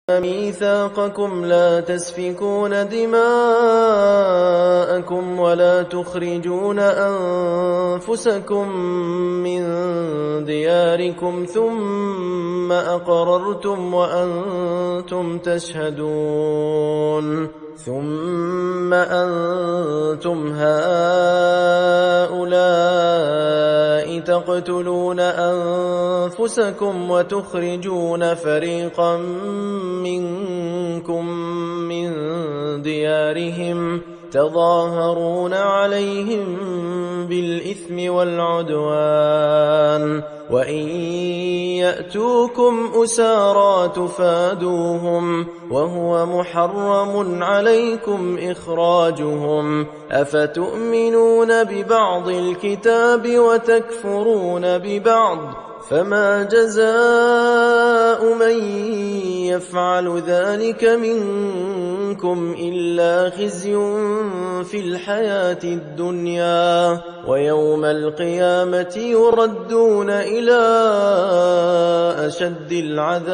ميثاقكم لا تسفكون دماءكم ولا تخرجون أنفسكم من دياركم ثم أقررتم وأنتم تشهدون ثم أنتم هؤلاء تقتلون أنفسكم وتخرجون فريقا منكم من ديارهم تظاهرون عليهم بالإثم والعدوان وإن يأتوكم أسارى تفادوهم وهو محرم عليكم إخراجهم أفتؤمنون ببعض الكتاب وتكفرون ببعض فما جزاء من يفعل ذلك منكم إلا خزي في الحياة الدنيا ويوم القيامة يردون إلى أشد العذاب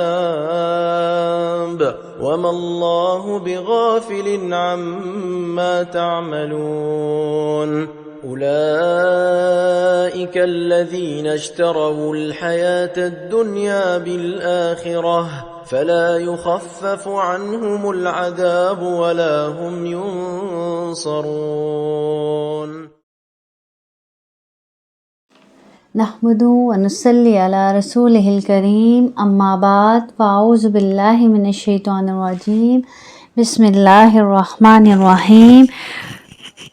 وما الله بغافل عما تعملون أولئك الذين اشتروا الحياة الدنيا بالآخرة فلا يخفف عنهم العذاب ولا هم ينصرون. نحمده ونصلي على رسوله الكريم أما بعد فأعوذ بالله من الشيطان الرجيم بسم الله الرحمن الرحيم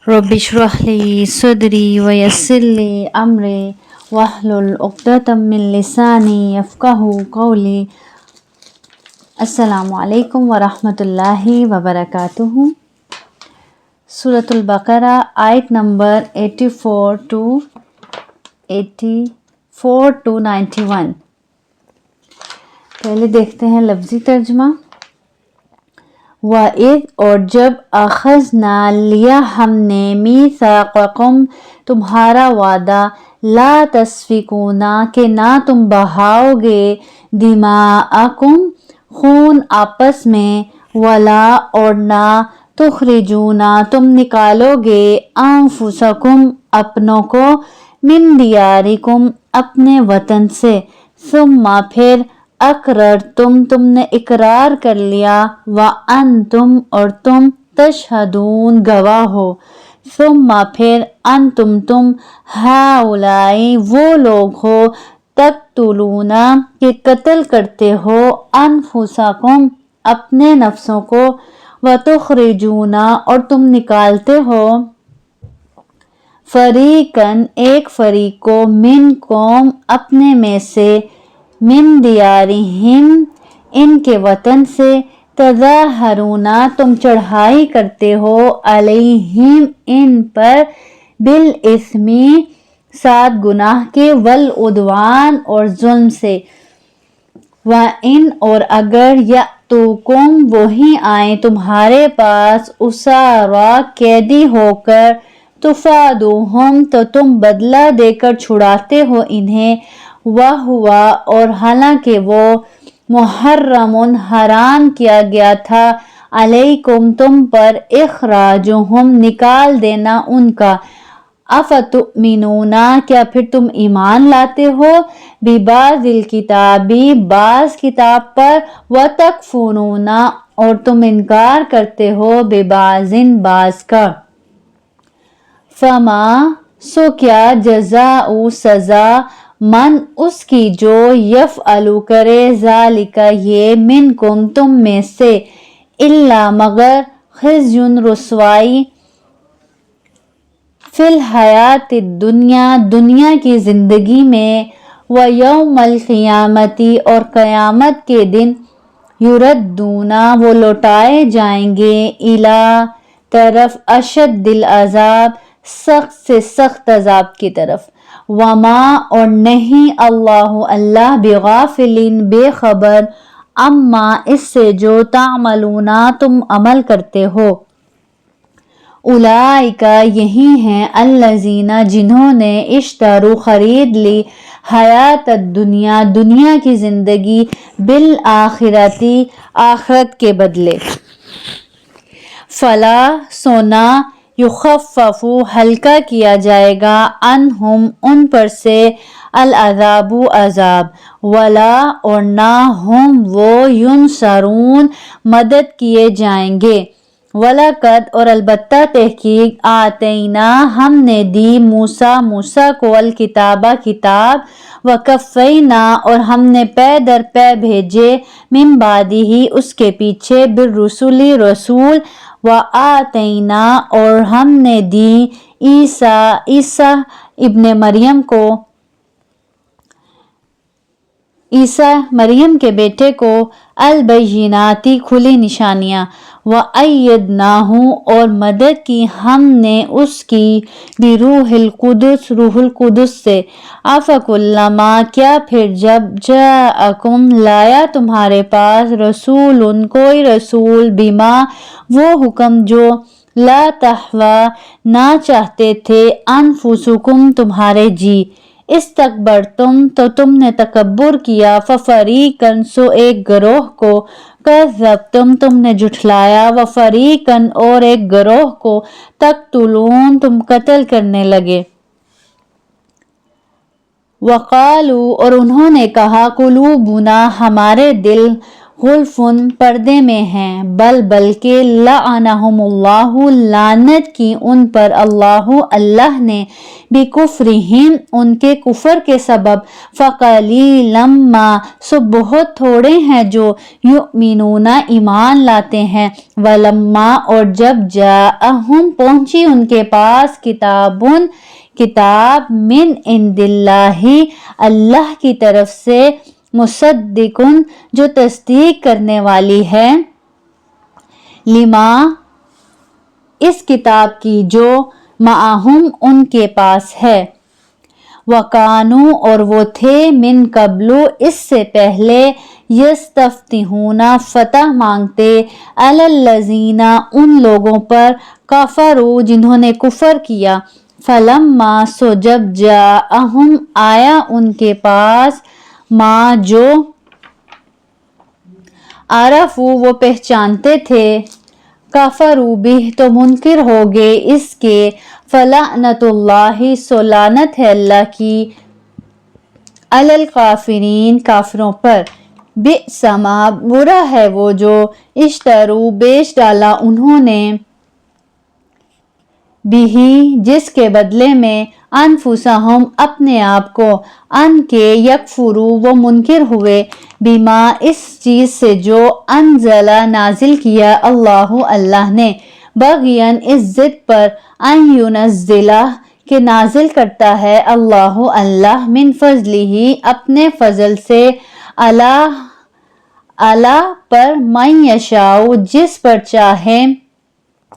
رب اشرح لي صدري ويسر لي أمري واحلل عقدة من لساني يفقهوا قولي. السلام علیکم ورحمۃ اللہ وبرکاتہ. سورۃ البقرہ آیت نمبر 84 to 91. پہلے دیکھتے ہیں لفظی ترجمہ. وَإِذْ اور جب اخذنا لیا ہم نے میثاقکم تمہارا وعدہ لا تسفکون کہ نہ تم بہاؤ گے دماءکم خون آپس میں ولا اور نہ تخرجون تم نکالو گے انفسکم اپنوں کو من دیارکم اپنے وطن سے ثم پھر اقررتم تم نے اقرار کر لیا وانتم اور تم تشہدون گواہ ہو ثم پھر انتم تم ہؤلاء وہ لوگ ہو تقتلون کہ قتل کرتے ہو انفسکم اپنے نفسوں کو وتخرجون اور تم نکالتے ہو فریقاً ایک فریق کو منکم اپنے میں سے من دیارہم ان کے وطن سے تظاہرون تم چڑھائی کرتے ہو علیہم ان پر بالاسم ساتھ گناہ کے والعدوان اور ظلم سے وَإِنْ اور اگر یأتوکم وہی آئیں تمہارے پاس اسارا قیدی ہو کر تفادوہم تو تم بدلہ دے کر چھڑاتے ہو انہیں وَهُوَ اور حالانکہ وہ محرم حرام کیا گیا تھا علیکم تم پر اخراجہم نکال دینا ان کا افتؤمنون کیا پھر تم ایمان لاتے ہو ببعض الکتابی بعض کتاب پر وتکفرون اور تم انکار کرتے ہو ببعض بعض کا فما سو کیا جزاء سزا من اس کی جو یفعلو کرے ذالک یہ منکم تم میں سے الا مگر خزی رسوائی فی الحیات الدنیا دنیا کی زندگی میں ویوم القیامتی اور قیامت کے دن یردون وہ لوٹائے جائیں گے الی طرف اشد العذاب سخت سے سخت عذاب کی طرف وما اور نہیں اللہ بغافل بے خبر اما اس سے جو تعملون تم عمل کرتے ہو اولئک یہی ہیں الذین جنہوں نے اشتروا خرید لی حیات الدنیا دنیا کی زندگی بالآخرتی آخرت کے بدلے فلا سونا یخفف ہلکا کیا جائے گا عنہم ان پر سے العذاب عذاب ولا اور نہ ہم وہ ینصرون مدد کیے جائیں گے وَلَقَدْ اور البتہ تحقیق آتینا ہم نے دی موسیٰ کو الکتابہ کتاب وَقَفَّیْنَا اور ہم نے پے در پے بھیجے من بعدہ اس کے پیچھے بالرسل رسول وآتینا اور ہم نے دی عیسیٰ ابن مریم کو عیسیٰ مریم کے بیٹے کو البیناتی کھلی نشانیاں وَأَيَّدْنَاهُ اور مدد کی ہم نے اس کی بروح القدس روح القدس سے افکلما کیا پھر جب جاءکم لایا تمہارے پاس رسول کوئی رسول بما وہ حکم جو لا تہوی نہ چاہتے تھے انفسکم تمہارے جی استکبرتم تو تم نے تکبر کیا ففریقاً سو ایک گروہ کو کذبتم تم نے جھٹلایا وفریقاً اور ایک گروہ کو تقتلون تم قتل کرنے لگے وقالوا اور انہوں نے کہا قلوبنا ہمارے دل غلفن پردے میں ہیں بلکہ لعنہم اللہ لعنت کی ان پر اللہ نے بکفرہم ان کے کفر کے سبب فقلیلا ما سو بہت تھوڑے ہیں جو یؤمنون ایمان لاتے ہیں ولما اور جب جاءہم پہنچی ان کے پاس کتاب من عند اللہ کی طرف سے مصدقن جو تصدیق کرنے والی ہے لما اس کتاب کی جو معہم ان کے پاس ہے وکانو اور وہ تھے من قبل اس سے پہلے یستفتحون فتح مانگتے علی الذین ان لوگوں پر کفروا جنہوں نے کفر کیا فلما سو جب جاءہم آیا ان کے پاس ما جو عرفوا وہ پہچانتے تھے کفروا بہ تو منکر ہو گئے اس کے فلعنت اللہ سو لعنت ہے اللہ کی علی الکافرین کافروں پر بئس ما برا ہے وہ جو اشتروا بیچ ڈالا انہوں نے بھی جس کے بدلے میں انفسہم اپنے آپ کو ان کے یکفروا وہ منکر ہوئے بما اس چیز سے جو انزل نازل کیا اللہ نے بغین اس ضد پر ان ینزلہ کہ نازل کرتا ہے اللہ من فضلہ اپنے فضل سے اللہ پر من یشاء جس پر چاہے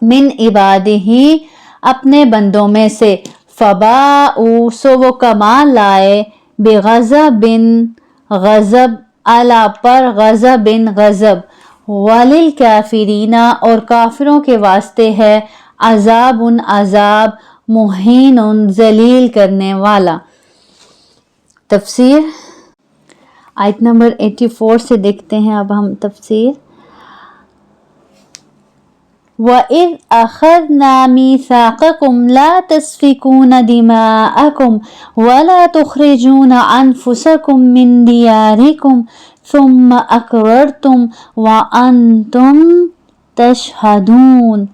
من عبادہ اپنے بندوں میں سے فباؤ سو وہ کمال لائے بغضب غضب علا پر غضب وللکافرین اور کافروں کے واسطے ہے عذاب مہین ذلیل کرنے والا تفسیر آیت نمبر 84 سے دیکھتے ہیں اب ہم تفسیر وَإِذْ أَخَذْنَا مِيثَاقَكُمْ لَا تَسْفِكُونَ دِمَاءَكُمْ وَلَا تُخْرِجُونَ أَنفُسَكُمْ مِنْ دِيَارِكُمْ ثُمَّ أَقْرَرْتُمْ وَأَنْتُمْ تَشْهَدُونَ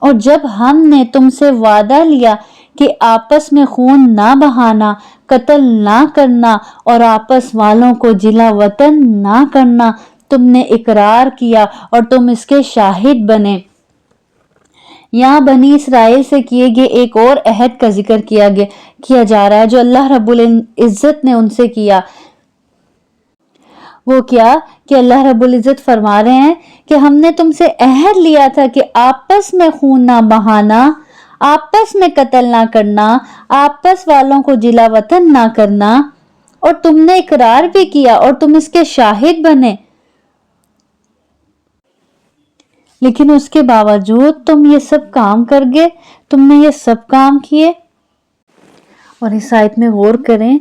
اور جب ہم نے تم سے وعدہ لیا کہ آپس میں خون نہ بہانا قتل نہ کرنا اور آپس والوں کو جلا وطن نہ کرنا تم نے اقرار کیا اور تم اس کے شاہد بنے یہاں بنی اسرائیل سے کیے گئے ایک اور عہد کا ذکر کیا جا رہا ہے جو اللہ رب العزت نے ان سے کیا وہ کیا کہ اللہ رب العزت فرما رہے ہیں کہ ہم نے تم سے عہد لیا تھا کہ آپس میں خون نہ بہانا آپس میں قتل نہ کرنا آپس والوں کو جلا وطن نہ کرنا اور تم نے اقرار بھی کیا اور تم اس کے شاہد بنے لیکن اس کے باوجود تم یہ سب کام کر گئے، تم نے یہ سب کام کیے۔ اور اس آیت میں غور کریں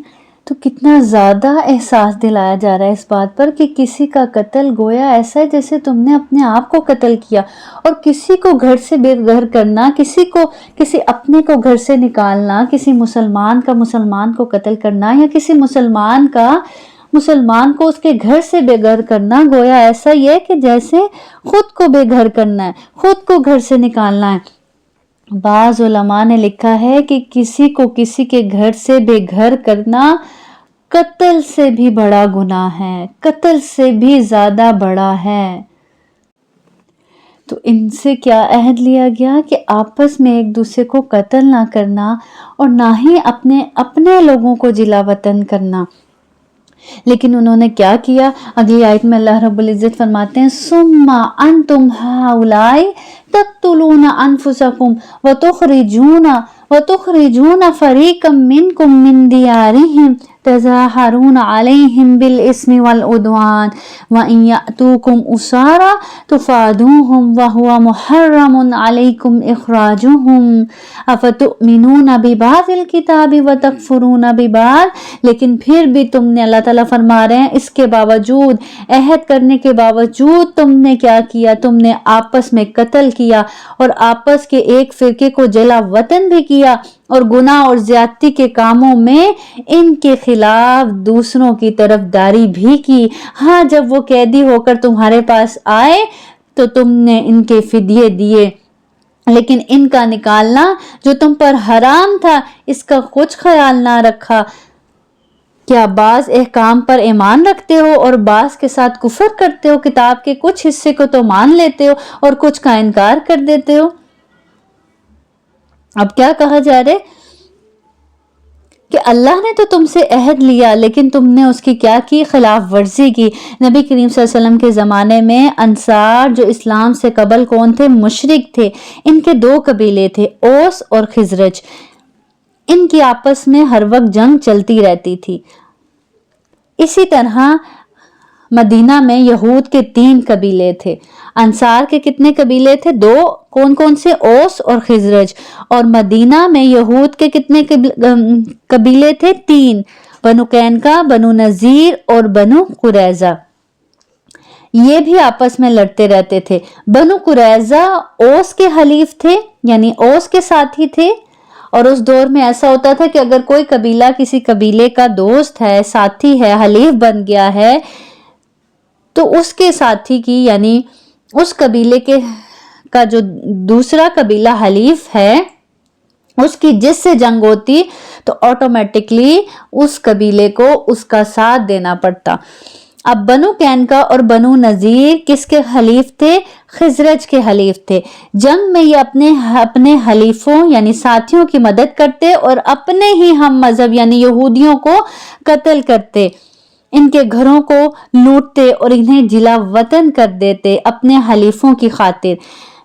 تو کتنا زیادہ احساس دلایا جا رہا ہے اس بات پر کہ کسی کا قتل گویا ایسا ہے جیسے تم نے اپنے آپ کو قتل کیا، اور کسی کو گھر سے بے گھر کرنا، کسی اپنے کو گھر سے نکالنا، کسی مسلمان کا مسلمان کو قتل کرنا، یا کسی مسلمان کو اس کے گھر سے بے گھر کرنا، گویا ایسا ہی ہے کہ جیسے خود کو بے گھر کرنا ہے، خود کو گھر سے نکالنا ہے۔ بعض علماء نے لکھا ہے کہ کسی کو کسی کے گھر سے بے گھر کرنا قتل سے بھی بڑا گناہ ہے، قتل سے بھی زیادہ بڑا ہے۔ تو ان سے کیا عہد لیا گیا کہ آپس میں ایک دوسرے کو قتل نہ کرنا، اور نہ ہی اپنے لوگوں کو جلا وطن کرنا۔ لیکن انہوں نے کیا کیا؟ اگلی آیت میں اللہ رب العزت فرماتے ہیں ثم انتم ہؤلاء تقتلون انفسکم وتخرجون فریقا منکم من دیارہم تظاہرون علیہم بالاسم والعدوان وان یأتوکم اسارا تفادوہم وہو محرم علیکم اخراجہم افتؤمنون ببعض الکتاب وتکفرون ببعض۔ لیکن پھر بھی تم نے، اللہ تعالیٰ فرما رہے ہیں، اس کے باوجود، عہد کرنے کے باوجود تم نے کیا کیا؟ تم نے آپس میں قتل کیا، اور آپس کے ایک فرقے کو جلا وطن بھی کیا، اور گناہ اور زیادتی کے کاموں میں ان کے خلاف دوسروں کی طرفداری بھی کی۔ ہاں، جب وہ قیدی ہو کر تمہارے پاس آئے تو تم نے ان کے فدیے دیے، لیکن ان کا نکالنا جو تم پر حرام تھا اس کا کچھ خیال نہ رکھا۔ کیا بعض احکام پر ایمان رکھتے ہو اور بعض کے ساتھ کفر کرتے ہو؟ کتاب کے کچھ حصے کو تو مان لیتے ہو اور کچھ کا انکار کر دیتے ہو۔ اب کیا کہا جا رہا ہے کہ اللہ نے تو تم سے عہد لیا، لیکن تم نے اس کی کیا کی؟ خلاف ورزی کی۔ نبی کریم صلی اللہ علیہ وسلم کے زمانے میں انصار جو اسلام سے قبل کون تھے؟ مشرک تھے۔ ان کے دو قبیلے تھے، اوس اور خزرج۔ ان کی آپس میں ہر وقت جنگ چلتی رہتی تھی۔ اسی طرح مدینہ میں یہود کے 3 قبیلے تھے۔ انصار کے کتنے قبیلے تھے؟ 2۔ کون کون سے؟ اوس اور خزرج۔ اور مدینہ میں یہود کے کتنے قبیلے تھے؟ 3۔ بنو قینقاع، بنو نذیر اور بنو قریظہ۔ یہ بھی آپس میں لڑتے رہتے تھے۔ بنو قریظہ اوس کے حلیف تھے، یعنی اوس کے ساتھی تھے، اور اس دور میں ایسا ہوتا تھا کہ اگر کوئی قبیلہ کسی قبیلے کا دوست ہے، ساتھی ہے، حلیف بن گیا ہے، تو اس کے ساتھی کی، یعنی اس قبیلے کا جو دوسرا قبیلہ حلیف ہے، اس کی جس سے جنگ ہوتی تو آٹومیٹکلی اس قبیلے کو اس کا ساتھ دینا پڑتا۔ اب بنو قینقاع اور بنو نذیر کس کے حلیف تھے؟ خزرج کے حلیف تھے۔ جنگ میں یہ اپنے حلیفوں یعنی ساتھیوں کی مدد کرتے اور اپنے ہی ہم مذہب یعنی یہودیوں کو قتل کرتے، ان کے گھروں کو لوٹتے اور انہیں جلا وطن کر دیتے اپنے حلیفوں کی خاطر۔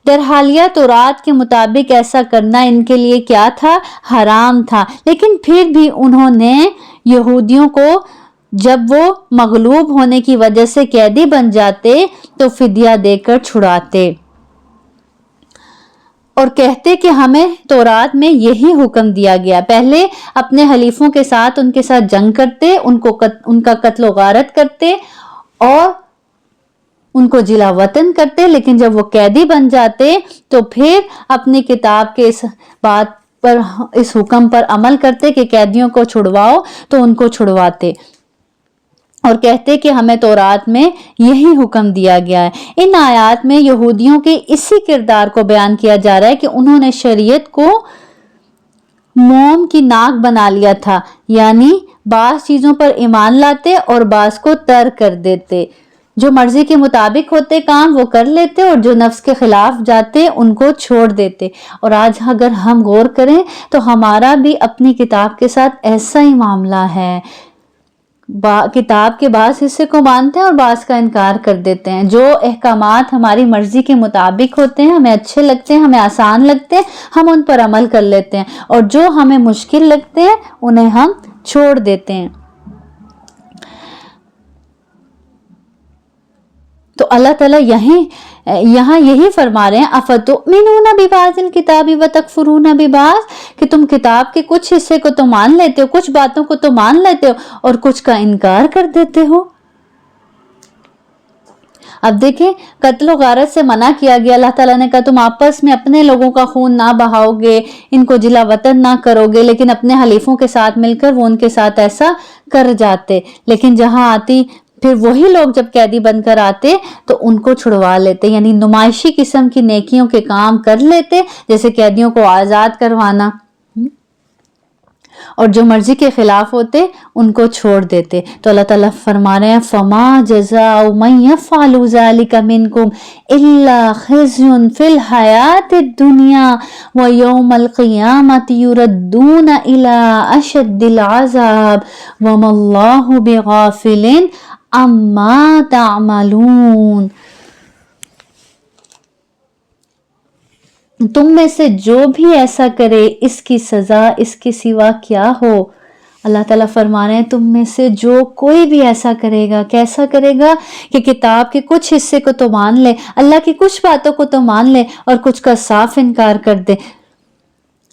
درحالیہ تورات کے مطابق ایسا کرنا ان کے لیے کیا تھا؟ حرام تھا، لیکن پھر بھی انہوں نے یہودیوں کو جب وہ مغلوب ہونے کی وجہ سے قیدی بن جاتے تو فدیہ دے کر چھڑاتے اور کہتے کہ ہمیں تورات میں یہی حکم دیا گیا۔ پہلے اپنے حلیفوں کے ساتھ ان کے ساتھ جنگ کرتے، ان کا قتل و غارت کرتے اور ان کو جلا وطن کرتے، لیکن جب وہ قیدی بن جاتے تو پھر اپنی کتاب کے اس بات پر، اس حکم پر عمل کرتے کہ قیدیوں کو چھڑواؤ، تو ان کو چھڑواتے اور کہتے کہ ہمیں تورات میں یہی حکم دیا گیا ہے۔ ان آیات میں یہودیوں کے اسی کردار کو بیان کیا جا رہا ہے کہ انہوں نے شریعت کو موم کی ناک بنا لیا تھا، یعنی بعض چیزوں پر ایمان لاتے اور بعض کو ترک کر دیتے۔ جو مرضی کے مطابق ہوتے کام وہ کر لیتے اور جو نفس کے خلاف جاتے ان کو چھوڑ دیتے۔ اور آج اگر ہم غور کریں تو ہمارا بھی اپنی کتاب کے ساتھ ایسا ہی معاملہ ہے۔ کتاب کے بعض حصے کو مانتے ہیں اور بعض کا انکار کر دیتے ہیں۔ جو احکامات ہماری مرضی کے مطابق ہوتے ہیں، ہمیں اچھے لگتے ہیں، ہمیں آسان لگتے ہیں، ہم ان پر عمل کر لیتے ہیں، اور جو ہمیں مشکل لگتے ہیں انہیں ہم چھوڑ دیتے ہیں۔ تو اللہ تعالیٰ یہاں یہی فرما رہے ہیں افتؤمنون ببعض الکتاب وتکفرون ببعض، کہ تم کتاب کے کچھ حصے کو تو مان لیتے ہو، کچھ باتوں کو تو مان لیتے ہو اور کچھ کا انکار کر دیتے ہو۔ اب دیکھیں قتل و غارت سے منع کیا گیا، اللہ تعالیٰ نے کہا تم آپس میں اپنے لوگوں کا خون نہ بہاؤ گے، ان کو جلا وطن نہ کرو گے، لیکن اپنے حلیفوں کے ساتھ مل کر وہ ان کے ساتھ ایسا کر جاتے۔ لیکن جہاں آتی پھر وہی لوگ جب قیدی بن کر آتے تو ان کو چھڑوا لیتے، یعنی نمائشی قسم کی نیکیوں کے کام کر لیتے، جیسے قیدیوں کو آزاد کروانا، اور جو مرضی کے خلاف ہوتے ان کو چھوڑ دیتے۔ تو اللہ تعالیٰ فرما رہے ہیں فَمَا جَزَاءُ مَن يَفْعَلُ ذَلِكَ مِنْكُمْ إِلَّا خِزْيٌ فِي الْحَيَاةِ الدُّنْيَا وَيَوْمَ الْقِيَامَةِ يُرَدُّونَ إِلَىٰ أَشَدِّ الْعَذَابِ وَمَا اللَّهُ بِغَافِلٍ عَمَّا تَعْمَلُونَ۔ تم میں سے جو بھی ایسا کرے اس کی سزا اس کے سوا کیا ہو۔ اللہ تعالیٰ فرما رہے ہیں تم میں سے جو کوئی بھی ایسا کرے گا، کیسا کرے گا کہ کتاب کے کچھ حصے کو تو مان لے، اللہ کی کچھ باتوں کو تو مان لے اور کچھ کا صاف انکار کر دے،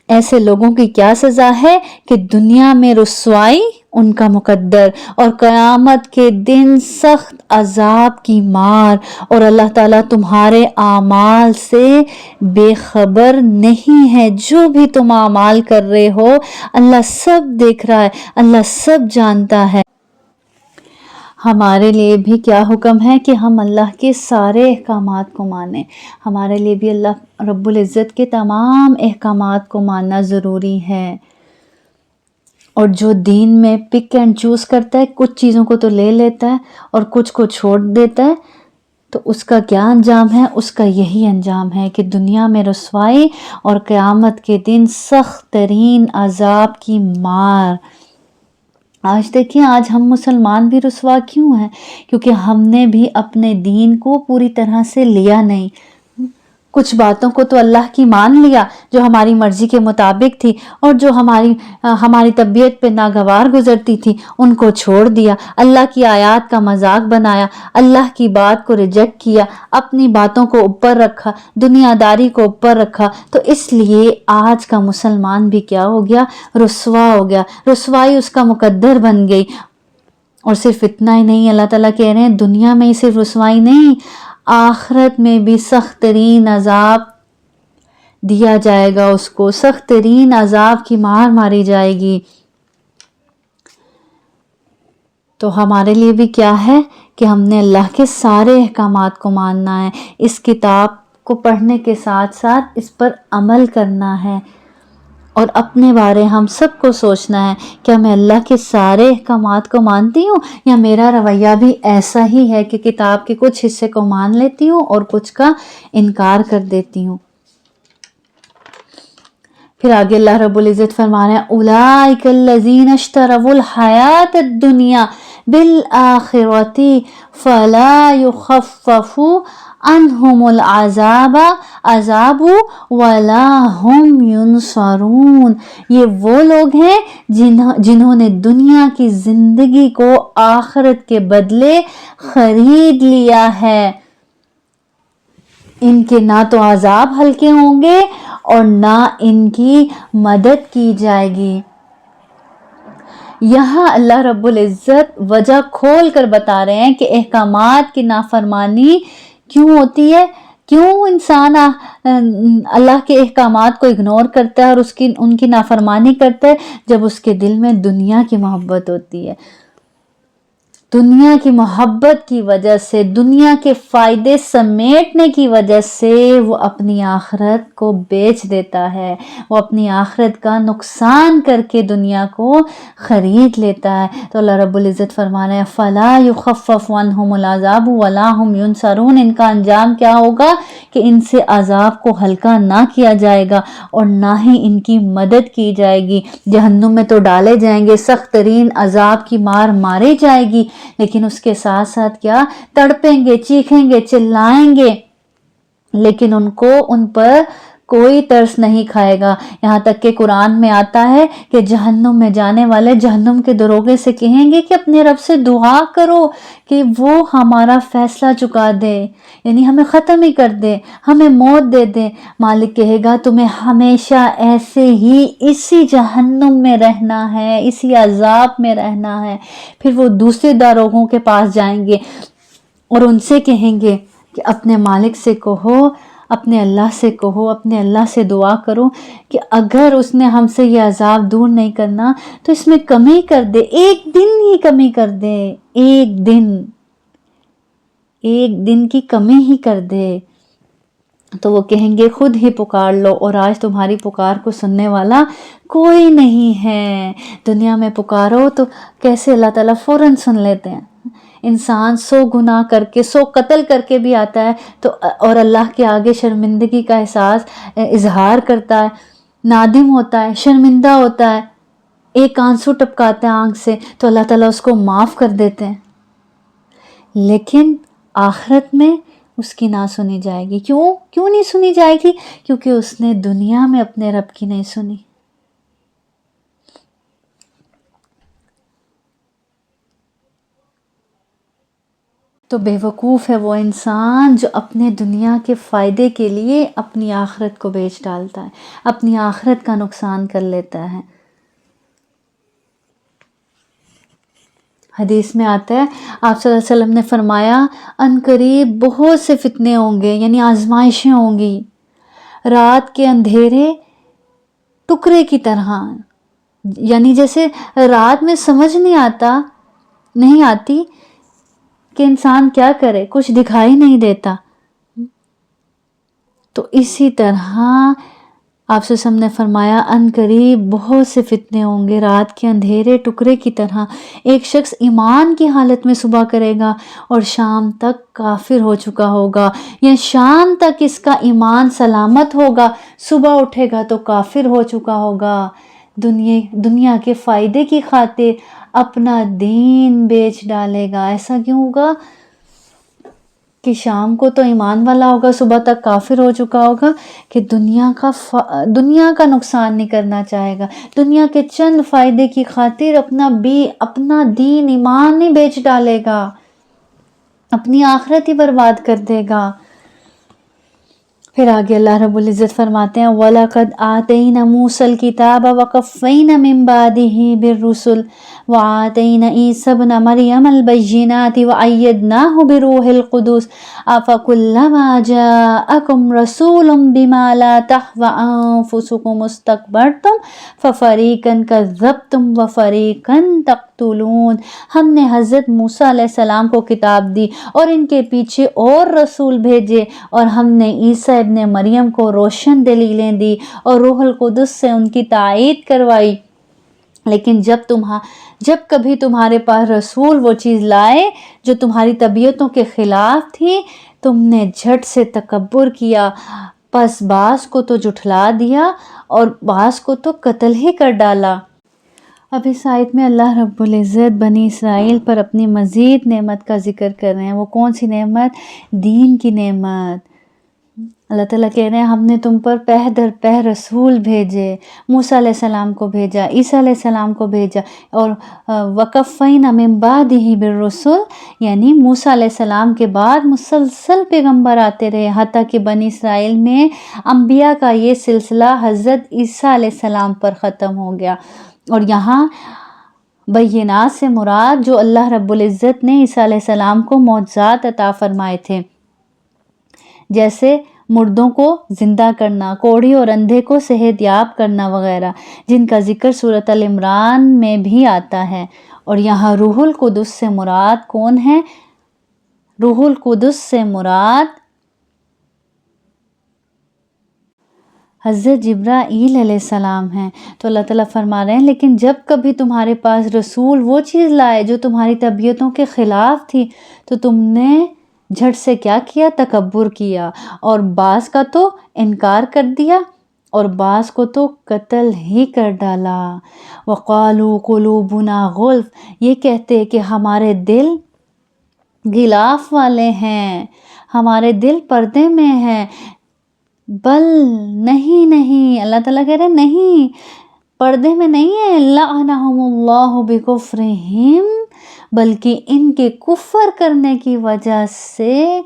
ایسے لوگوں کی کیا سزا ہے کہ دنیا میں رسوائی ان کا مقدر اور قیامت کے دن سخت عذاب کی مار، اور اللہ تعالیٰ تمہارے اعمال سے بے خبر نہیں ہے، جو بھی تم اعمال کر رہے ہو اللہ سب دیکھ رہا ہے، اللہ سب جانتا ہے۔ ہمارے لیے بھی کیا حکم ہے کہ ہم اللہ کے سارے احکامات کو مانیں، ہمارے لیے بھی اللہ رب العزت کے تمام احکامات کو ماننا ضروری ہے۔ اور جو دین میں پک اینڈ چوز کرتا ہے، کچھ چیزوں کو تو لے لیتا ہے اور کچھ کو چھوڑ دیتا ہے، تو اس کا کیا انجام ہے؟ اس کا یہی انجام ہے کہ دنیا میں رسوائی اور قیامت کے دن سخت ترین عذاب کی مار۔ آج دیکھیں، آج ہم مسلمان بھی رسوا کیوں ہیں؟ کیونکہ ہم نے بھی اپنے دین کو پوری طرح سے لیا نہیں، کچھ باتوں کو تو اللہ کی مان لیا جو ہماری مرضی کے مطابق تھی، اور جو ہماری طبیعت پہ ناگوار گزرتی تھی ان کو چھوڑ دیا، اللہ کی آیات کا مذاق بنایا، اللہ کی بات کو ریجیکٹ کیا، اپنی باتوں کو اوپر رکھا، دنیا داری کو اوپر رکھا۔ تو اس لیے آج کا مسلمان بھی کیا ہو گیا؟ رسوا ہو گیا، رسوائی اس کا مقدر بن گئی۔ اور صرف اتنا ہی نہیں، اللہ تعالیٰ کہہ رہے ہیں دنیا میں ہی صرف رسوائی نہیں، آخرت میں بھی سخت ترین عذاب دیا جائے گا، اس کو سخت ترین عذاب کی مار ماری جائے گی۔ تو ہمارے لیے بھی کیا ہے کہ ہم نے اللہ کے سارے احکامات کو ماننا ہے، اس کتاب کو پڑھنے کے ساتھ ساتھ اس پر عمل کرنا ہے، اور اپنے بارے ہم سب کو سوچنا ہے کیا میں اللہ کے سارے احکامات کو مانتی ہوں، یا میرا رویہ بھی ایسا ہی ہے کہ کتاب کے کچھ حصے کو مان لیتی ہوں اور کچھ کا انکار کر دیتی ہوں۔ پھر آگے اللہ رب العزت فرما رہے ہیں اولئک الذین اشتروا الحیاۃ الدنیا بالآخرۃ فلا یخفف عنہم العذاب ولا ہم ینصرون۔ یہ وہ لوگ ہیں جنہوں نے دنیا کی زندگی کو آخرت کے بدلے خرید لیا ہے، ان کے نہ تو عذاب ہلکے ہوں گے اور نہ ان کی مدد کی جائے گی۔ یہاں اللہ رب العزت وجہ کھول کر بتا رہے ہیں کہ احکامات کی نافرمانی کیوں ہوتی ہے، کیوں انسان اللہ کے احکامات کو اگنور کرتا ہے اور ان کی نافرمانی کرتا ہے؟ جب اس کے دل میں دنیا کی محبت ہوتی ہے، دنیا کی محبت کی وجہ سے، دنیا کے فائدے سمیٹنے کی وجہ سے وہ اپنی آخرت کو بیچ دیتا ہے، وہ اپنی آخرت کا نقصان کر کے دنیا کو خرید لیتا ہے۔ تو اللہ رب العزت فرما رہے ہیں فَلَا يُخَفَّفُ عَنْهُمُ الْعَذَابُ وَلَا هُمْ يُنصَرُونَ۔ ان کا انجام کیا ہوگا کہ ان سے عذاب کو ہلکا نہ کیا جائے گا اور نہ ہی ان کی مدد کی جائے گی۔ جہنم میں تو ڈالے جائیں گے، سخت ترین عذاب کی مار ماری جائے گی، لیکن اس کے ساتھ ساتھ کیا؟ تڑپیں گے، چیخیں گے، چلائیں گے، لیکن ان پر کوئی ترس نہیں کھائے گا۔ یہاں تک کہ قرآن میں آتا ہے کہ جہنم میں جانے والے جہنم کے دروغے سے کہیں گے کہ اپنے رب سے دعا کرو کہ وہ ہمارا فیصلہ چکا دے، یعنی ہمیں ختم ہی کر دے، ہمیں موت دے دے۔ مالک کہے گا تمہیں ہمیشہ ایسے ہی اسی جہنم میں رہنا ہے، اسی عذاب میں رہنا ہے۔ پھر وہ دوسرے داروغوں کے پاس جائیں گے اور ان سے کہیں گے کہ اپنے مالک سے کہو، اپنے اللہ سے کہو، اپنے اللہ سے دعا کرو کہ اگر اس نے ہم سے یہ عذاب دور نہیں کرنا تو اس میں کمی کر دے، ایک دن ہی کمی کر دے، ایک دن کی کمی ہی کر دے۔ تو وہ کہیں گے خود ہی پکار لو، اور آج تمہاری پکار کو سننے والا کوئی نہیں ہے۔ دنیا میں پکارو تو کیسے اللہ تعالیٰ فوراً سن لیتے ہیں۔ انسان 100 گناہ کر کے، 100 قتل کر کے بھی آتا ہے تو اور اللہ کے آگے شرمندگی کا اظہار کرتا ہے، نادم ہوتا ہے، شرمندہ ہوتا ہے، ایک آنسو ٹپکاتا ہے آنکھ سے تو اللہ تعالیٰ اس کو معاف کر دیتے ہیں۔ لیکن آخرت میں اس کی نہ سنی جائے گی۔ کیوں نہیں سنی جائے گی؟ کیونکہ اس نے دنیا میں اپنے رب کی نہیں سنی۔ تو بے وقوف ہے وہ انسان جو اپنے دنیا کے فائدے کے لیے اپنی آخرت کو بیچ ڈالتا ہے، اپنی آخرت کا نقصان کر لیتا ہے۔ حدیث میں آتا ہے، آپ صلی اللہ علیہ وسلم نے فرمایا ان قریب بہت سے فتنے ہوں گے، یعنی آزمائشیں ہوں گی، رات کے اندھیرے ٹکڑے کی طرح، یعنی جیسے رات میں سمجھ نہیں آتی کہ انسان کیا کرے، کچھ دکھائی نہیں دیتا، تو اسی طرح آپ صلی اللہ علیہ وسلم نے فرمایا ان قریب بہت سے فتنے ہوں گے، رات کے اندھیرے ٹکڑے کی طرح۔ ایک شخص ایمان کی حالت میں صبح کرے گا اور شام تک کافر ہو چکا ہوگا، یا شام تک اس کا ایمان سلامت ہوگا، صبح اٹھے گا تو کافر ہو چکا ہوگا۔ دنیا کے فائدے کی خاطر اپنا دین بیچ ڈالے گا۔ ایسا کیوں ہوگا کہ شام کو تو ایمان والا ہوگا، صبح تک کافر ہو چکا ہوگا، کہ دنیا کا نقصان نہیں کرنا چاہے گا، دنیا کے چند فائدے کی خاطر اپنا دین ایمان نہیں بیچ ڈالے گا، اپنی آخرت ہی برباد کر دے گا۔ پھر آگے اللہ رب العزت فرماتے ہیں وَلَقَدْ آتَيْنَا مُوسَى الْكِتَابَ وَقَفَّيْنَا مِن بَعْدِهِ بِالرُّسُلِ وَآتَيْنَا عِيسَى ابْنَ مَرْيَمَ الْبَيِّنَاتِ وَأَيَّدْنَاهُ بِرُوحِ الْقُدُسِ أَفَكُلَّمَا جَاءَكُمْ رَسُولٌ بِمَا لَا تَهْوَىٰ أَنفُسُكُمُ اسْتَكْبَرْتُمْ فَفَرِيقًا كَذَّبْتُمْ وَفَرِيقًا تَقْتُلُونَ۔ ہم نے حضرت موسیٰ علیہ السلام کو کتاب دی اور ان کے پیچھے اور رسول بھیجے، اور ہم نے عیسیٰ ابن مریم کو روشن دلیلیں دی اور روح القدس سے ان کی تائید کروائی۔ لیکن جب کبھی تمہارے پاس رسول وہ چیز لائے جو تمہاری طبیعتوں کے خلاف تھی، تم نے جھٹ سے تکبر کیا، پس بعض کو تو جھٹلا دیا اور بعض کو تو قتل ہی کر ڈالا۔ اب اس آیت میں اللہ رب العزت بنی اسرائیل پر اپنی مزید نعمت کا ذکر کر رہے ہیں۔ وہ کون سی نعمت؟ دین کی نعمت۔ اللہ تعالیٰ کہہ رہے ہیں ہم نے تم پر پہ در پہ رسول بھیجے، موسیٰ علیہ السلام کو بھیجا، عیسیٰ علیہ السلام کو بھیجا، اور وَقَفَّيْنَا مِن بَعْدِهِ بِالرُّسُلِ، یعنی موسیٰ علیہ السلام کے بعد مسلسل پیغمبر آتے رہے، حتیٰ کہ بنی اسرائیل میں انبیاء کا یہ سلسلہ حضرت عیسیٰ علیہ السلام پر ختم ہو گیا۔ اور یہاں بینات سے مراد جو اللہ رب العزت نے عیسیٰ علیہ السلام کو معجزات عطا فرمائے تھے، جیسے مردوں کو زندہ کرنا، کوڑھی اور اندھے کو صحت یاب کرنا وغیرہ، جن کا ذکر سورۃ العمران میں بھی آتا ہے۔ اور یہاں روح القدس سے مراد کون ہے؟ روح القدس سے مراد حضرت جبرائیل علیہ السلام ہیں۔ تو اللہ تعالیٰ فرما رہے ہیں لیکن جب کبھی تمہارے پاس رسول وہ چیز لائے جو تمہاری طبیعتوں کے خلاف تھی تو تم نے جھٹ سے کیا کیا؟ تکبر کیا، اور بعض کا تو انکار کر دیا اور بعض کو تو قتل ہی کر ڈالا۔ وَقَالُوا قُلُوبُنَا غُلْفٌ، یہ کہتے کہ ہمارے دل غلاف والے ہیں، ہمارے دل پردے میں ہیں، بل نہیں، اللہ تعالیٰ کہہ رہے نہیں، پردے میں نہیں ہے، لعنہم اللہ بکفرہم، بلکہ ان کے کفر کرنے کی وجہ سے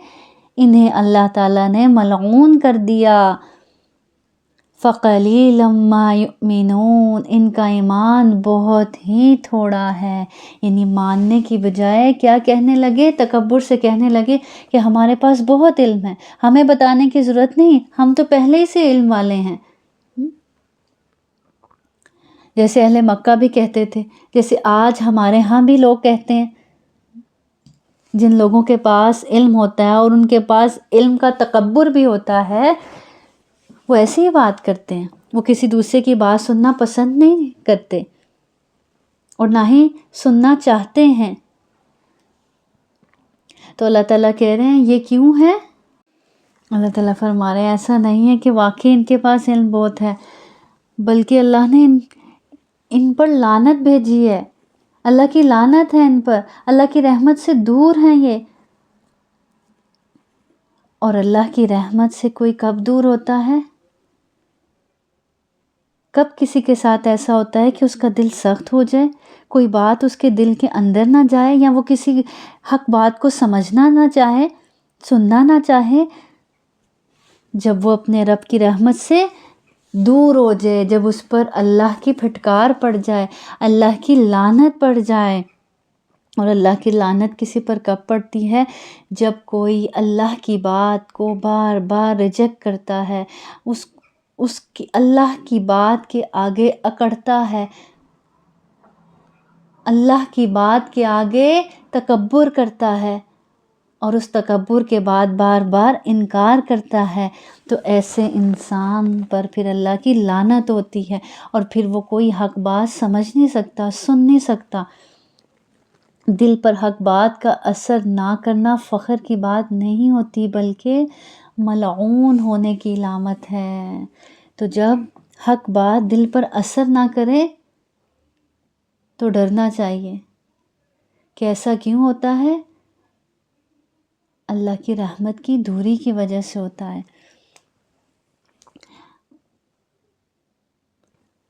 انہیں اللہ تعالیٰ نے ملعون کر دیا۔ فَقَلِيلًا مَا يُؤْمِنُونَ، ان کا ایمان بہت ہی تھوڑا ہے، یعنی ماننے کی بجائے کیا کہنے لگے، تکبر سے کہنے لگے کہ ہمارے پاس بہت علم ہے، ہمیں بتانے کی ضرورت نہیں، ہم تو پہلے ہی سے علم والے ہیں۔ جیسے اہل مکہ بھی کہتے تھے، جیسے آج ہمارے ہاں بھی لوگ کہتے ہیں، جن لوگوں کے پاس علم ہوتا ہے اور ان کے پاس علم کا تکبر بھی ہوتا ہے، وہ ایسی ہی بات کرتے ہیں، وہ کسی دوسرے کی بات سننا پسند نہیں کرتے اور نہ ہی سننا چاہتے ہیں۔ تو اللہ تعالیٰ کہہ رہے ہیں یہ کیوں ہے؟ اللہ تعالیٰ فرما رہے ہیں ایسا نہیں ہے کہ واقعی ان کے پاس علم بہت ہے، بلکہ اللہ نے ان پر لعنت بھیجی ہے، اللہ کی لعنت ہے ان پر، اللہ کی رحمت سے دور ہیں یہ۔ اور اللہ کی رحمت سے کوئی کب دور ہوتا ہے؟ کب کسی کے ساتھ ایسا ہوتا ہے کہ اس کا دل سخت ہو جائے، کوئی بات اس کے دل کے اندر نہ جائے، یا وہ کسی حق بات کو سمجھنا نہ چاہے، سننا نہ چاہے، جب وہ اپنے رب کی رحمت سے دور ہو جائے، جب اس پر اللہ کی پھٹکار پڑ جائے، اللہ کی لعنت پڑ جائے۔ اور اللہ کی لعنت کسی پر کب پڑتی ہے؟ جب کوئی اللہ کی بات کو بار بار ریجیکٹ کرتا ہے، اس کی اللہ کی بات کے آگے اکڑتا ہے، اللہ کی بات کے آگے تکبر کرتا ہے، اور اس تکبر کے بعد بار بار انکار کرتا ہے، تو ایسے انسان پر پھر اللہ کی لعنت ہوتی ہے، اور پھر وہ کوئی حق بات سمجھ نہیں سکتا، سن نہیں سکتا۔ دل پر حق بات کا اثر نہ کرنا فخر کی بات نہیں ہوتی، بلکہ ملعون ہونے کی علامت ہے۔ تو جب حق بات دل پر اثر نہ کرے تو ڈرنا چاہیے کہ ایسا کیوں ہوتا ہے؟ اللہ کی رحمت کی دوری کی وجہ سے ہوتا ہے۔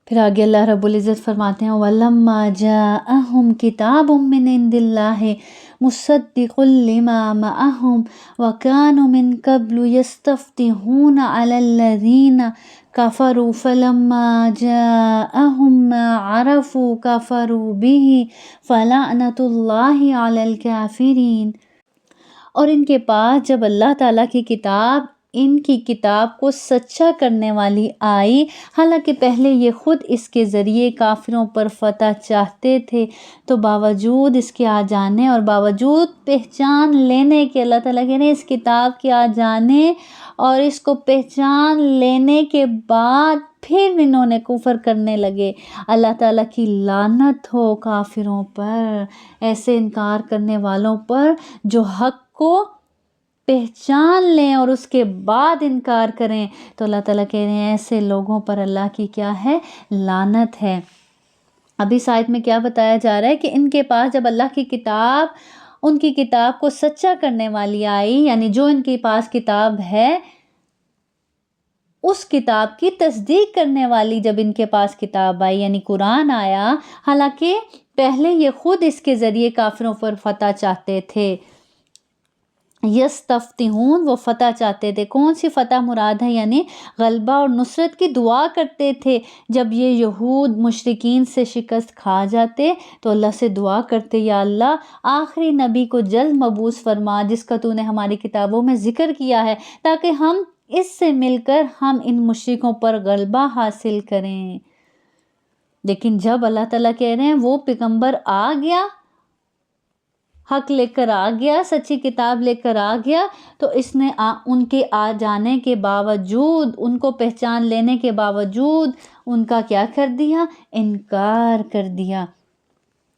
پھر آگے اللہ رب العزت فرماتے ہیں وَلَمَّا جَاءَهُمْ كِتَابٌ مِّنْ عِنْدِ اللَّهِ مُصَدِّقٌ لِّمَا مَعَهُمْ وَكَانُوا مِنْ قَبْلُ يَسْتَفْتِحُونَ عَلَى الَّذِينَ كَفَرُوا فَلَمَّا جَاءَهُم مَّا عَرَفُوا كَفَرُوا بِهِ فَلَعْنَةُ اللَّهِ عَلَى الْكَافِرِينَ۔ اور ان کے پاس جب اللہ تعالیٰ کی کتاب، ان کی کتاب کو سچا کرنے والی آئی، حالانکہ پہلے یہ خود اس کے ذریعے کافروں پر فتح چاہتے تھے، تو باوجود اس کے آ جانے اور باوجود پہچان لینے کے، اللہ تعالیٰ کہہ رہے ہیں اس کتاب کے آ جانے اور اس کو پہچان لینے کے بعد پھر انہوں نے کفر کرنے لگے۔ اللہ تعالیٰ کی لعنت ہو کافروں پر، ایسے انکار کرنے والوں پر جو حق کو پہچان لیں اور اس کے بعد انکار کریں۔ تو اللہ تعالیٰ کہہ رہے ہیں ایسے لوگوں پر اللہ کی کیا ہے؟ لعنت ہے۔ ابھی اس آیت میں کیا بتایا جا رہا ہے کہ ان کے پاس جب اللہ کی کتاب، ان کی کتاب کو سچا کرنے والی آئی، یعنی جو ان کے پاس کتاب ہے اس کتاب کی تصدیق کرنے والی جب ان کے پاس کتاب آئی، یعنی قرآن آیا، حالانکہ پہلے یہ خود اس کے ذریعے کافروں پر فتح چاہتے تھے۔ یستفتحون، وہ فتح چاہتے تھے۔ کون سی فتح مراد ہے؟ یعنی غلبہ اور نصرت کی دعا کرتے تھے۔ جب یہ یہود مشرکین سے شکست کھا جاتے تو اللہ سے دعا کرتے، یا اللہ آخری نبی کو جلد مبعوث فرما جس کا تو نے ہماری کتابوں میں ذکر کیا ہے، تاکہ ہم اس سے مل کر ہم ان مشرکوں پر غلبہ حاصل کریں۔ لیکن جب اللہ تعالیٰ کہہ رہے ہیں وہ پیغمبر آ گیا، حق لے کر آ گیا، سچی کتاب لے کر آ گیا، تو اس نے ان کے آ جانے کے باوجود، ان کو پہچان لینے کے باوجود ان کا کیا کر دیا؟ انکار کر دیا۔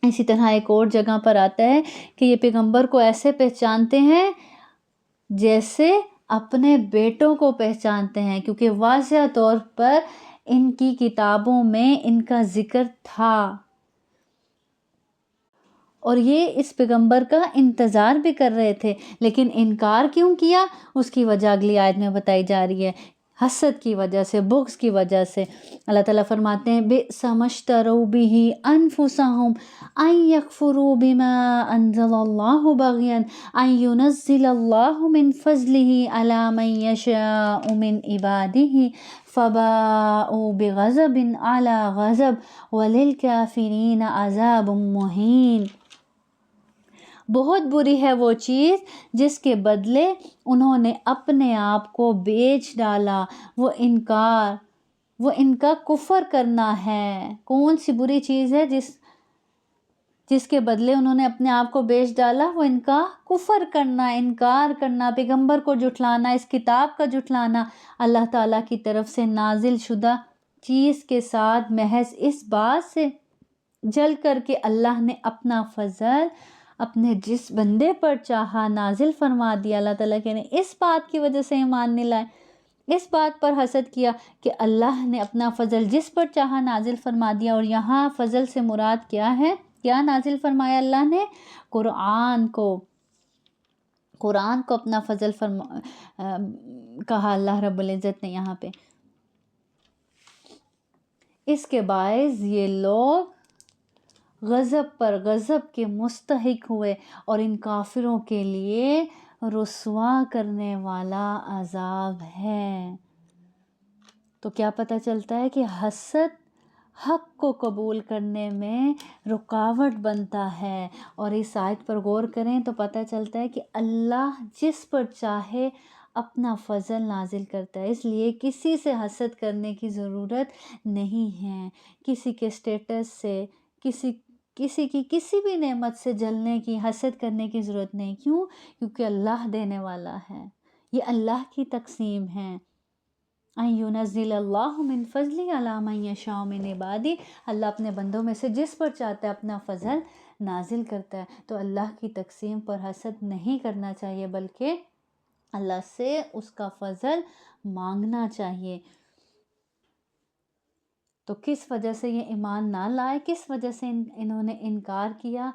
اسی طرح ایک اور جگہ پر آتا ہے کہ یہ پیغمبر کو ایسے پہچانتے ہیں جیسے اپنے بیٹوں کو پہچانتے ہیں، کیونکہ واضح طور پر ان کی کتابوں میں ان کا ذکر تھا، اور یہ اس پیغمبر کا انتظار بھی کر رہے تھے، لیکن انکار کیوں کیا؟ اس کی وجہ اگلی آیت میں بتائی جا رہی ہے۔ حسد کی وجہ سے، بغض کی وجہ سے۔ اللہ تعالیٰ فرماتے ہیں بئس ما اشتروا بہ انفسہم ان یکفروا بما انزل اللہ بغیا ان ینزل اللہ من فضلہ علی من یشاء من عبادہ فباؤوا بغضب علی غضب وللکافرین عذاب مہین۔ بہت بری ہے وہ چیز جس کے بدلے انہوں نے اپنے آپ کو بیچ ڈالا، وہ ان کا کفر کرنا ہے۔ کون سی بری چیز ہے جس کے بدلے انہوں نے اپنے آپ کو بیچ ڈالا؟ وہ ان کا کفر کرنا، انکار کرنا، پیغمبر کو جھٹلانا، اس کتاب کا جھٹلانا، اللہ تعالیٰ کی طرف سے نازل شدہ چیز کے ساتھ محض اس بات سے جل کر کے اللہ نے اپنا فضل اپنے جس بندے پر چاہا نازل فرما دیا۔ اللہ تعالیٰ کہ نے اس بات کی وجہ سے ایمان نہیں لائے، اس بات پر حسد کیا کہ اللہ نے اپنا فضل جس پر چاہا نازل فرما دیا۔ اور یہاں فضل سے مراد کیا ہے؟ کیا نازل فرمایا اللہ نے؟ قرآن کو اپنا فضل کہا اللہ رب العزت نے یہاں پہ۔ اس کے باعث یہ لوگ غضب پر غضب کے مستحق ہوئے، اور ان کافروں کے لیے رسوا کرنے والا عذاب ہے۔ تو کیا پتہ چلتا ہے کہ حسد حق کو قبول کرنے میں رکاوٹ بنتا ہے۔ اور اس آیت پر غور کریں تو پتہ چلتا ہے کہ اللہ جس پر چاہے اپنا فضل نازل کرتا ہے، اس لیے کسی سے حسد کرنے کی ضرورت نہیں ہے، کسی کے سٹیٹس سے، کسی کی کسی بھی نعمت سے جلنے کی، حسد کرنے کی ضرورت نہیں۔ کیوں؟ کیونکہ اللہ دینے والا ہے، یہ اللہ کی تقسیم ہے۔ ان ینزل اللہ من فضلہ علی من یشاء من عبادہ، اللہ اپنے بندوں میں سے جس پر چاہتا ہے اپنا فضل نازل کرتا ہے۔ تو اللہ کی تقسیم پر حسد نہیں کرنا چاہیے، بلکہ اللہ سے اس کا فضل مانگنا چاہیے۔ تو کس وجہ سے یہ ایمان نہ لائے، کس وجہ سے انہوں نے انکار کیا؟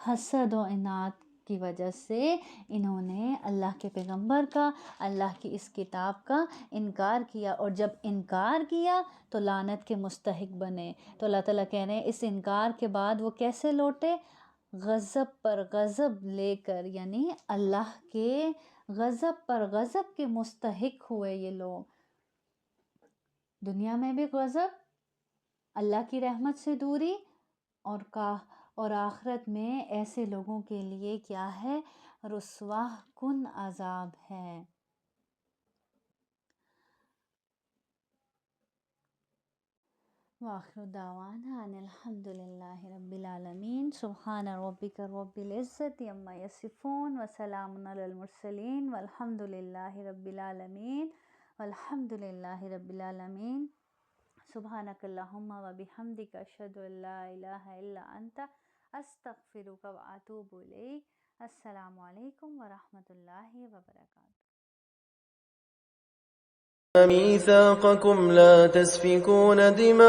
حسد و عناد کی وجہ سے انہوں نے اللہ کے پیغمبر کا، اللہ کی اس کتاب کا انکار کیا، اور جب انکار کیا تو لعنت کے مستحق بنے۔ تو اللہ تعالیٰ کہہ رہے ہیں اس انکار کے بعد وہ کیسے لوٹے؟ غضب پر غضب لے کر، یعنی اللہ کے غضب پر غضب کے مستحق ہوئے یہ لوگ۔ دنیا میں بھی غضب، اللہ کی رحمت سے دوری، اور آخرت میں ایسے لوگوں کے لیے کیا ہے؟ رسوا کن عذاب ہے۔ وآخر دعوانا ان الحمد للہ رب العالمین۔ سبحان ربک رب العزت عما یصفون وسلام علی المرسلین والحمد للہ رب العالمین، والحمد للہ رب العالمین۔ سبحانک اللہم و بحمدک اشہد ان لا الہ الا انت استغفرک و اتوب الیک۔ السلام علیکم ورحمۃ اللہ وبرکاتہ۔ ميثاقكم لا تسفكون دماءكم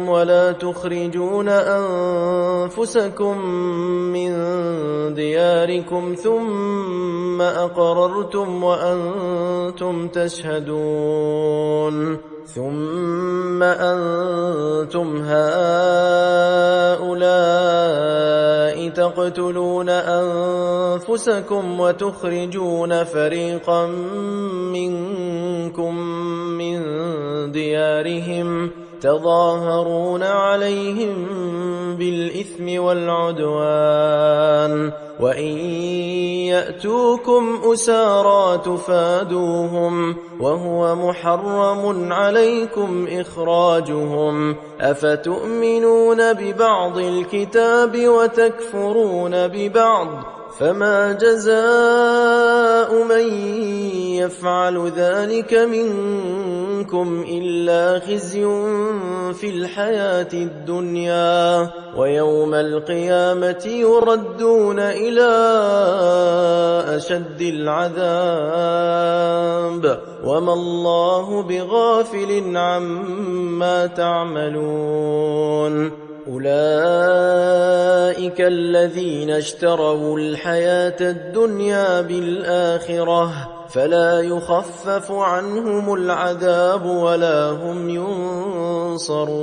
ولا تخرجون أنفسكم من دياركم ثم أقررتم وأنتم تشهدون ثم أنتم هؤلاء تقتلون أنفسكم وتخرجون فريقا منكم من ديارهم تظاهرون عليهم بالإثم والعدوان وإن يأتوكم أسارى تفادوهم وهو محرم عليكم إخراجهم أفتؤمنون ببعض الكتاب وتكفرون ببعض فما جزاء من يفعل ذلك منكم إلا خزي في الحياة الدنيا ويوم القيامة يردون إلى أشد العذاب وما الله بغافل عما تعملون أولئك الذين اشتروا الحياة الدنيا بالآخرة فلا يخفف عنهم العذاب ولا هم ينصرون.